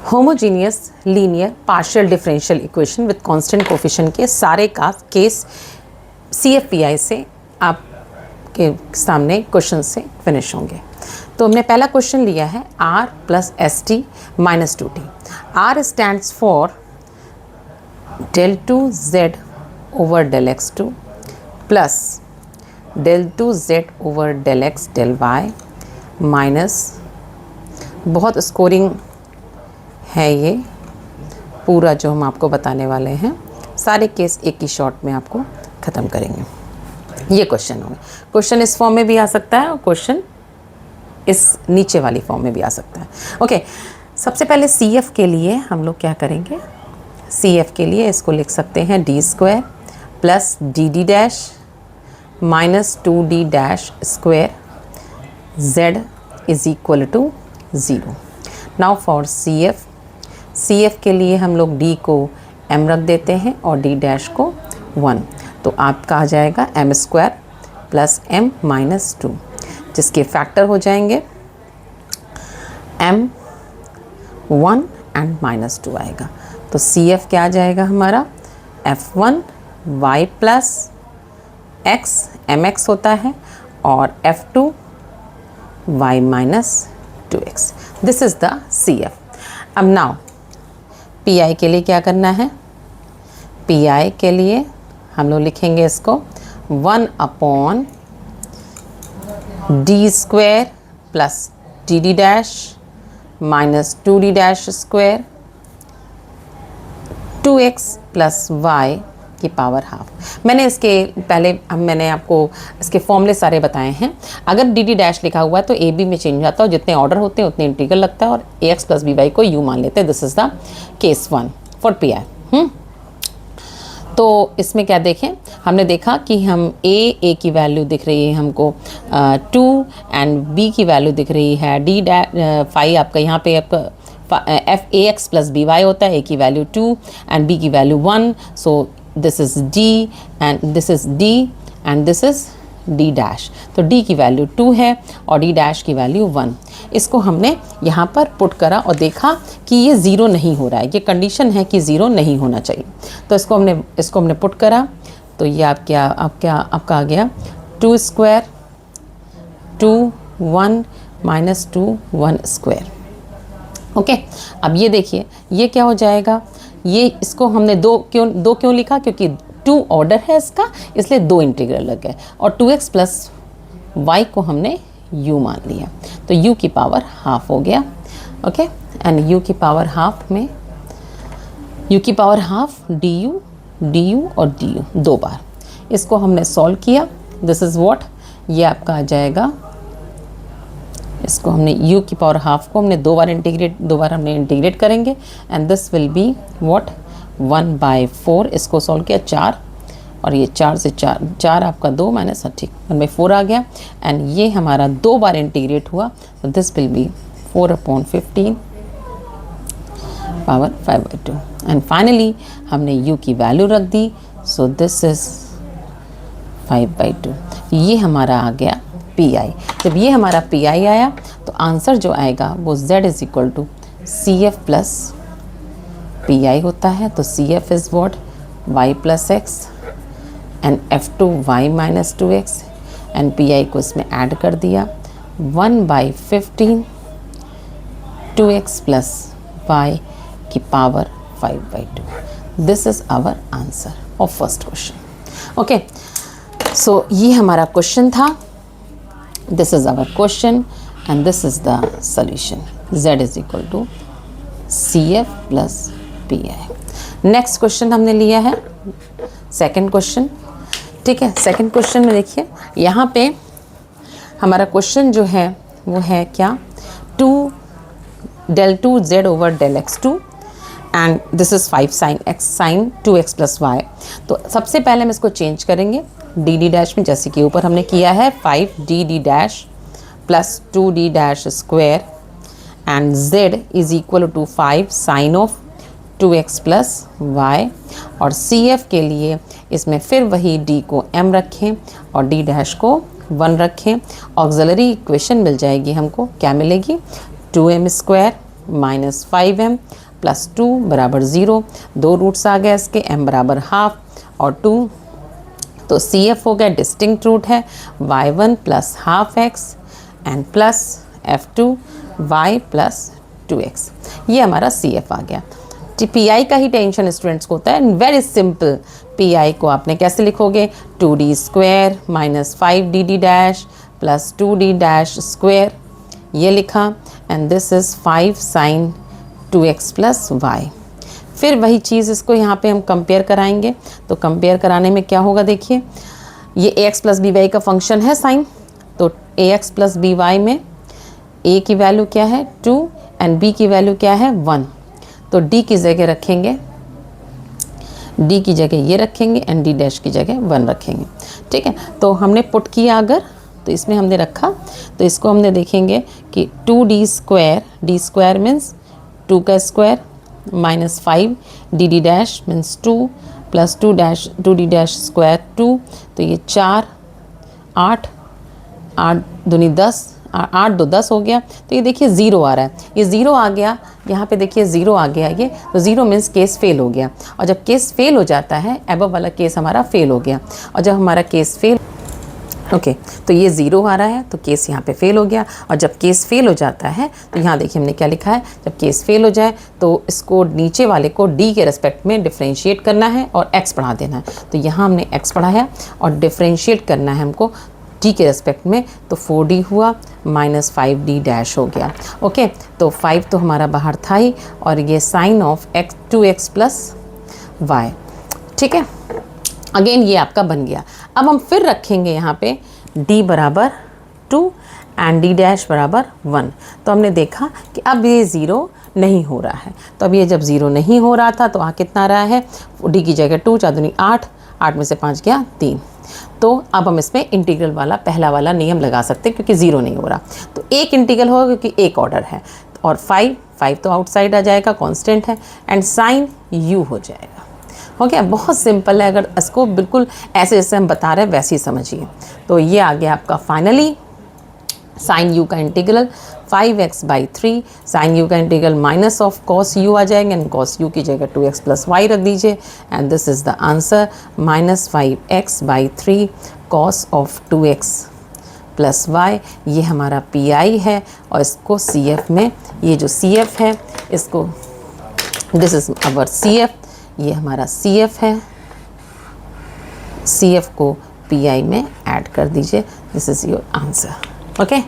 Homogeneous linear partial differential equation with constant coefficient के सारे का केस CFPI से आपके सामने क्वेश्चन से फिनिश होंगे। तो हमने पहला क्वेश्चन लिया है R plus ST minus 2T। R stands for del 2Z over del x2 plus del 2Z over del x del y minus, बहुत स्कोरिंग है ये पूरा जो हम आपको बताने वाले हैं, सारे केस एक ही शॉट में आपको ख़त्म करेंगे। ये क्वेश्चन होंगे। क्वेश्चन इस फॉर्म में भी आ सकता है और क्वेश्चन इस नीचे वाली फॉर्म में भी आ सकता है। ओके, सबसे पहले CF के लिए हम लोग क्या करेंगे, CF के लिए इसको लिख सकते हैं d square plus dd dash minus 2d dash square z is equal to 0। Now for CF के लिए हम लोग d को m रख देते हैं और d डैश को 1, तो आपका आ जाएगा m square plus m minus 2, जिसके फैक्टर हो जाएंगे m 1 एंड माइनस 2 आएगा। तो CF क्या आ जाएगा हमारा f1 y plus x mx होता है और f2 y minus 2x। This is the CF। अब नाउ PI के लिए क्या करना है, PI के लिए हम लोग लिखेंगे इसको 1 upon d square plus dd dash minus 2d dash square 2x plus y की पावर हाफ। मैंने इसके पहले मैंने आपको इसके फॉर्मूले सारे बताए हैं। अगर dd डैश लिखा हुआ है तो AB में चेंज आता है, जितने ऑर्डर होते हैं उतने इंटीग्रल लगता है और ax प्लस by को u मान लेते हैं। This is the case 1 for PI। तो इसमें क्या देखें, हमने देखा कि हम A की वैल्यू दिख रही है हमको 2 एंड B की वैल्यू दिख रही है d फाई, आपका यहाँ पे आपका ax प्लस by होता है, A की वैल्यू 2 एंड B की value 1। So this is D and this is D and this is D dash. तो D की वैल्यू 2 है और D डैश की वैल्यू 1। इसको हमने यहाँ पर पुट करा और देखा कि ये ज़ीरो नहीं हो रहा है, ये कंडीशन है कि ज़ीरो नहीं होना चाहिए। तो इसको हमने पुट करा, तो ये आपका आ गया 2 स्क्वायर 2 1 माइनस 2 1 स्क्वायर। ओके, अब ये देखिए ये क्या हो जाएगा, ये इसको हमने दो क्यों लिखा, क्योंकि 2 ऑर्डर है इसका, इसलिए 2 इंटीग्रल लग गए और 2x प्लस y को हमने u मान लिया, तो u की पावर हाफ हो गया। ओके, एंड u की पावर हाफ में u की पावर हाफ du और du 2 बार इसको हमने सॉल्व किया। दिस इज़ व्हाट, ये आपका आ जाएगा, इसको हमने u की पावर हाफ को हमने 2 बार हमने इंटीग्रेट करेंगे and this will be what 1/4। इसको सॉल्व किया 4 और ये 4 से 4 आपका 2 माइनस, ठीक 1/4 आ गया एंड ये हमारा 2 बार इंटीग्रेट हुआ, तो this will be 4/15 power 5/2 and finally हमने u की वैल्यू रख दी, सो दिस इज़ 5/2। ये हमारा आ गया PI। जब ये हमारा PI आया तो आंसर जो आएगा वो Z is equal to CF plus PI होता है। तो CF is what y plus x and F2 y minus 2x and PI को इसमें ऐड कर दिया 1/15 2x प्लस y की power 5/2। This is our answer of first question. Okay, so ये हमारा क्वेश्चन था, this is our question and this is the solution. Z is equal to CF plus PI। Next question हमने लिया है second question. ठीक है, second question में देखिए यहाँ पे हमारा क्वेश्चन जो है वो है क्या, del 2Z over del x2 and this is 5 sin x sin 2x plus y। तो सबसे पहले हम इसको चेंज करेंगे dd डैश में, जैसे कि ऊपर हमने किया है 5dd dash plus 2d dash square and z is equal to 5 sine of 2x plus y। और CF के लिए इसमें फिर वही d को m रखें और d डैश को 1 रखें। ऑक्सिलरी इक्वेशन मिल जाएगी हमको, क्या मिलेगी 2m square minus 5m plus 2 बराबर 0, 2 रूट्स आ गया इसके, m बराबर हाफ और 2, तो CF हो गया डिस्टिंक्ट रूट है y1 plus half x and plus F2 y plus 2x, ये हमारा CF आ गया। PI का ही टेंशन स्टूडेंट्स को होता है, वेरी सिंपल। PI को आपने कैसे लिखोगे, 2d square minus 5dd dash plus 2d dash square, ये लिखा, and this is 5 sine 2x plus y. फिर वही चीज़ इसको यहाँ पे हम कंपेयर कराएंगे, तो कंपेयर कराने में क्या होगा, देखिए ये ax प्लस बी वाई का फंक्शन है साइन, तो ax प्लस बी वाई में a की वैल्यू क्या है 2 एंड b की वैल्यू क्या है 1, तो d की जगह रखेंगे, d की जगह ये रखेंगे एंड d डैश की जगह 1 रखेंगे, ठीक है। तो हमने पुट किया अगर, तो इसमें हमने रखा, तो इसको हमने देखेंगे कि 2d square, d square means 2 का square minus 5 dd dash means 2 plus 2d dash square 2, तो ये 4 8 8 दूनी 10, 8 2 10 हो गया, तो ये देखिए 0 आ रहा है, ये 0 आ गया, यहाँ पे देखिए 0 आ गया ये, तो 0 मीन्स केस फेल हो गया, और जब केस फेल हो जाता है एबव वाला केस हमारा फेल हो गया, और जब हमारा केस फेल ओके तो ये 0 आ रहा है, तो केस यहाँ पे फेल हो गया, और जब केस फेल हो जाता है तो यहाँ देखिए हमने क्या लिखा है, जब केस फेल हो जाए तो इसको नीचे वाले को d के रेस्पेक्ट में डिफरेंशिएट करना है और x बढ़ा देना है, तो यहाँ हमने x बढ़ाया और डिफरेंशिएट करना है हमको d के रेस्पेक्ट में, तो 4d हुआ माइनस 5d डैश हो गया। ओके, तो 5 तो हमारा बाहर था ही, और ये sine of x 2x plus y, ठीक है। अगेन ये आपका बन गया। अब हम फिर रखेंगे यहाँ पे d बराबर 2 एंड d डैश बराबर 1, तो हमने देखा कि अब ये 0 नहीं हो रहा है, तो अब ये जब 0 नहीं हो रहा था तो वहाँ कितना आ रहा है, d की जगह 2 4 दूनी 8, 8 में से 5 गया 3, तो अब हम इसमें इंटीग्रल वाला पहला वाला नियम लगा सकते हैं, क्योंकि 0 नहीं हो रहा, तो एक इंटीग्रल होगा क्योंकि एक ऑर्डर है, और 5 तो आउटसाइड आ जाएगा, कांस्टेंट है, एंड साइन u हो जाएगा। हो गया, बहुत सिंपल है, अगर इसको बिल्कुल ऐसे जैसे हम बता रहे हैं वैसे ही समझिए। तो ये आ गया आपका फाइनली साइन u का इंटीग्रल 5x/3, साइन u का integral minus of cos u आ जाएंगे, एंड कॉस u की जगह 2x प्लस वाई रख दीजिए, and this is the answer minus 5x/3 cos of 2x plus y, ये हमारा PI है, और इसको CF में, ये जो CF है इसको, दिस इज़ अवर CF, ये हमारा CF है, CF को PI में ऐड कर दीजिए, this is your answer. Okay.